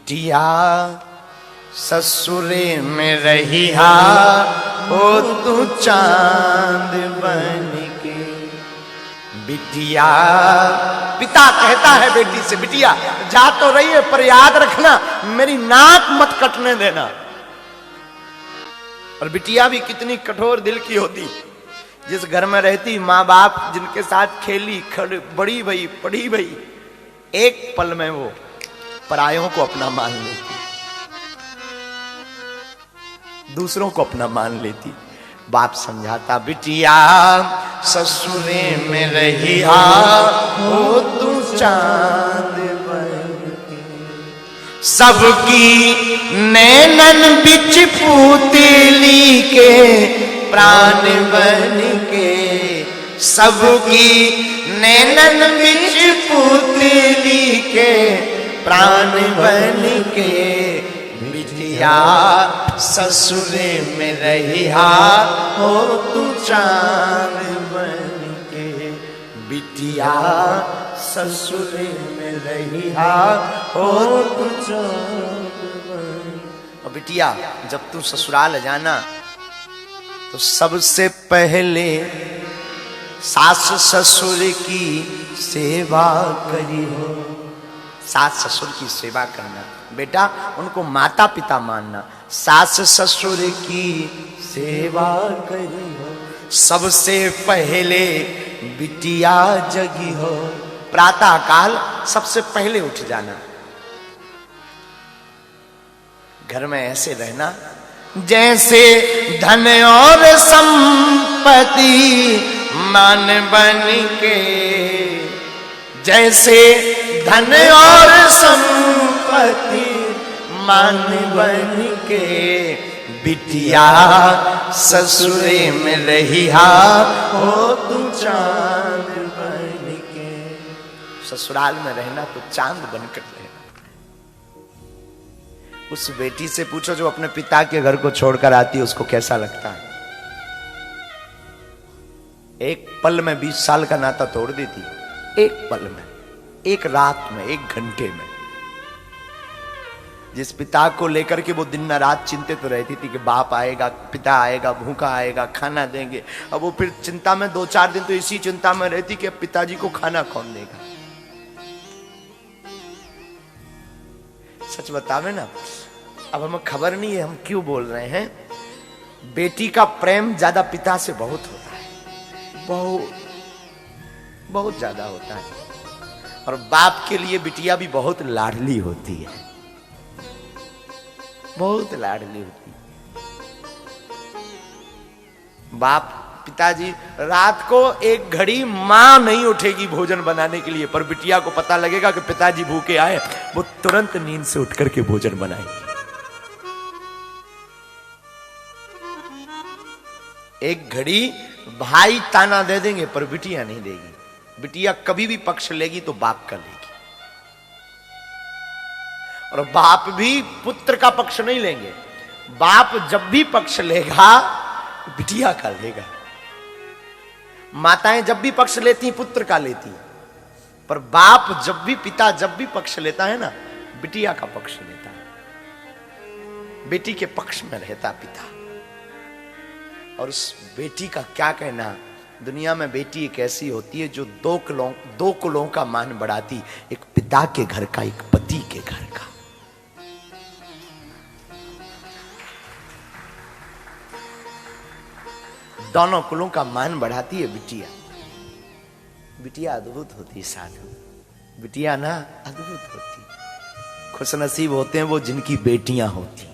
बिटिया ससुरे में रहिया ओ तू चांद बन के। बिटिया, पिता कहता है बेटी से, बिटिया जा तो रही है पर याद रखना मेरी नाक मत कटने देना। और बिटिया भी कितनी कठोर दिल की होती, जिस घर में रहती माँ बाप जिनके साथ खेली खड़ी बड़ी भई पढ़ी भई, एक पल में वो परायों को अपना मान लेती, दूसरों को अपना मान लेती। बाप समझाता, बिटिया ससुरे में रहिया हो तू चांद बन के। सबकी नैनन बिच पूतली के प्राण बन के। सबकी नैनन बिच पूतली के प्राण बन के। बिटिया ससुरे में रहिया हो तू चांद बन के। बिटिया ससुरे में रहिया हो तू चांद बन के। और बिटिया जब तू ससुराल जाना तो सबसे पहले सास ससुर की सेवा करी हो। सास ससुर की सेवा करना बेटा, उनको माता पिता मानना। सास ससुर की सेवा करी हो, सबसे पहले बिटिया जगी हो। प्रातः काल सबसे पहले उठ जाना, घर में ऐसे रहना जैसे धन और संपत्ति मान बन के। जैसे धन और संपत्ति मान बन के। बिटिया ससुरे में रहिया हो तू चांद बन के। ससुराल में रहना तो चांद बनकर रहना। उस बेटी से पूछो जो अपने पिता के घर को छोड़कर आती है, उसको कैसा लगता है। एक पल में 20 साल का नाता तोड़ देती, एक पल में, एक रात में, एक घंटे में। जिस पिता को लेकर के वो दिन रात चिंतित तो रहती थी कि बाप आएगा, पिता आएगा, भूखा आएगा, खाना देंगे। अब वो फिर चिंता में 2-4 दिन तो इसी चिंता में रहती कि पिताजी को खाना कौन देगा। सच बतावे ना, अब हमें खबर नहीं है हम क्यों बोल रहे हैं। बेटी का प्रेम ज्यादा पिता से बहुत होता है, बहुत ज्यादा होता है। और बाप के लिए बिटिया भी बहुत लाडली होती है, बहुत लाडली होती है। बाप पिताजी रात को एक घड़ी मां नहीं उठेगी भोजन बनाने के लिए, पर बिटिया को पता लगेगा कि पिताजी भूखे आए, वो तुरंत नींद से उठ करके भोजन बनाएगी। एक घड़ी भाई ताना दे देंगे पर बिटिया नहीं देगी। बिटिया कभी भी पक्ष लेगी तो बाप का लेगी, और बाप भी पुत्र का पक्ष नहीं लेंगे। बाप जब भी पक्ष लेगा बिटिया का लेगा। माताएं जब भी पक्ष लेती पुत्र का लेती, पर बाप जब भी, पिता जब भी पक्ष लेता है ना, बिटिया का पक्ष लेता है। बेटी के पक्ष में रहता पिता। और उस बेटी का क्या कहना, दुनिया में बेटी एक ऐसी होती है जो दो कुलों का मान बढ़ाती, एक पिता के घर का, एक पति के घर का। दोनों कुलों का मान बढ़ाती है बिटिया। बिटिया अद्भुत होती है साधु, बिटिया ना अद्भुत होती। खुशनसीब होते हैं वो जिनकी बेटियां होती।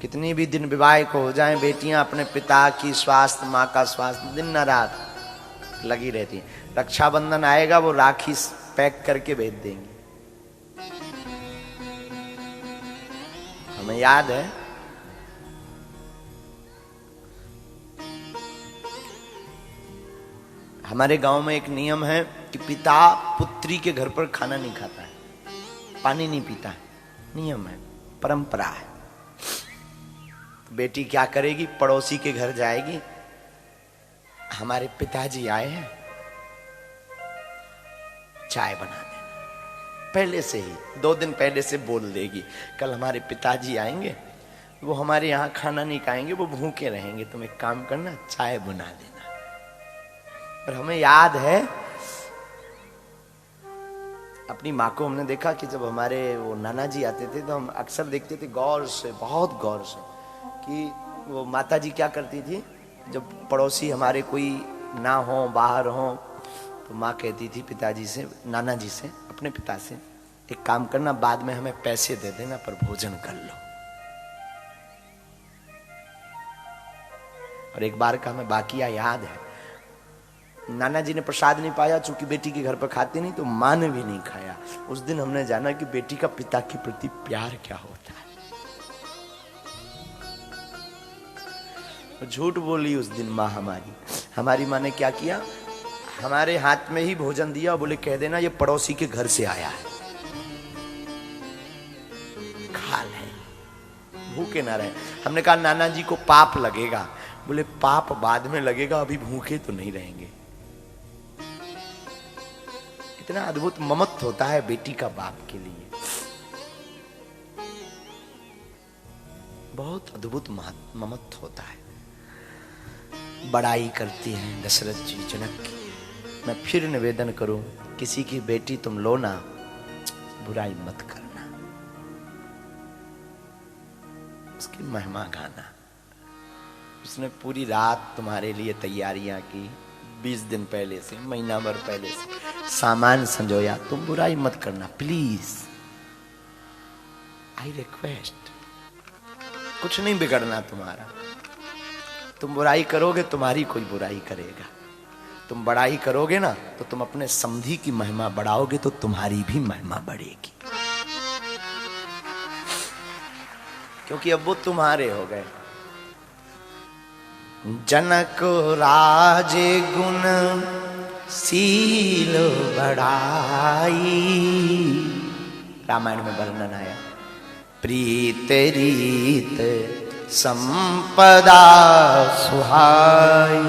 कितनी भी दिन विवाह को हो जाएं, बेटियां अपने पिता की स्वास्थ्य, माँ का स्वास्थ्य दिन न रात लगी रहती। रक्षाबंधन आएगा वो राखी पैक करके भेज देंगी। हमें याद है हमारे गांव में एक नियम है कि पिता पुत्री के घर पर खाना नहीं खाता है, पानी नहीं पीता है, नियम है, परंपरा है। बेटी क्या करेगी, पड़ोसी के घर जाएगी, हमारे पिताजी आए हैं, चाय बना देना। पहले से ही 2 दिन पहले से बोल देगी, कल हमारे पिताजी आएंगे, वो हमारे यहाँ खाना नहीं खाएंगे, वो भूखे रहेंगे, तुम एक काम करना चाय बना देना। और हमें याद है अपनी माँ को, हमने देखा कि जब हमारे वो नाना जी आते थे तो हम अक्सर देखते थे गौर से, बहुत गौर से, कि वो माता जी क्या करती थी, जब पड़ोसी हमारे कोई ना हो, बाहर हो, तो माँ कहती थी पिताजी से, नाना जी से, अपने पिता से, एक काम करना, बाद में हमें पैसे दे देना पर भोजन कर लो। और एक बार का हमें बाकिया याद है, नाना जी ने प्रसाद नहीं पाया, चूंकि बेटी के घर पर खाती नहीं, तो माँ ने भी नहीं खाया। उस दिन हमने जाना कि बेटी का पिता के प्रति प्यार क्या होता है। झूठ बोली उस दिन माँ हमारी माँ ने क्या किया, हमारे हाथ में ही भोजन दिया, बोले कह देना ये पड़ोसी के घर से आया है, खा ले, भूखे ना रहे। हमने कहा नाना जी को पाप लगेगा, बोले पाप बाद में लगेगा, अभी भूखे तो नहीं रहेंगे। इतना अद्भुत ममत्व होता है बेटी का बाप के लिए, बहुत अद्भुत ममत्व होता है। बड़ाई करती हैं दशरथ जी जनक की। मैं फिर निवेदन करूं, किसी की बेटी तुम लो ना, बुराई मत करना, उसकी महिमा गाना। उसने पूरी रात तुम्हारे लिए तैयारियां की, 20 दिन पहले से, महीना भर पहले से सामान संजोया, तुम बुराई मत करना प्लीज, आई रिक्वेस्ट। कुछ नहीं बिगड़ना तुम्हारा, तुम बुराई करोगे तुम्हारी कोई बुराई करेगा, तुम बड़ाई करोगे ना तो तुम अपने समधी की महिमा बढ़ाओगे तो तुम्हारी भी महिमा बढ़ेगी, क्योंकि अब वो तुम्हारे हो गए। जनक राज गुण शील बढ़ाई, रामायण में वर्णन आया, प्रीत रीत संपदा सुहाई,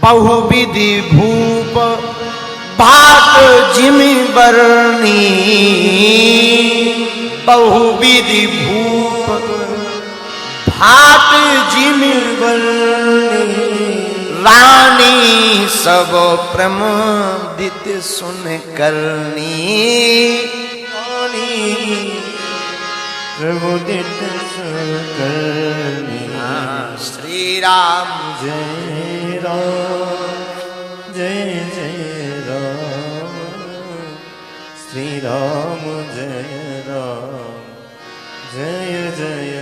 बहुविधि भूप भात जिमि बरनी, बहुविधि भूप भात जिमि बरनी, रानी सब प्रमोदित सुन करनी, प्रमोदित सुन करनी। श्री राम जय राम जय जय राम, श्री राम जय राम जय जय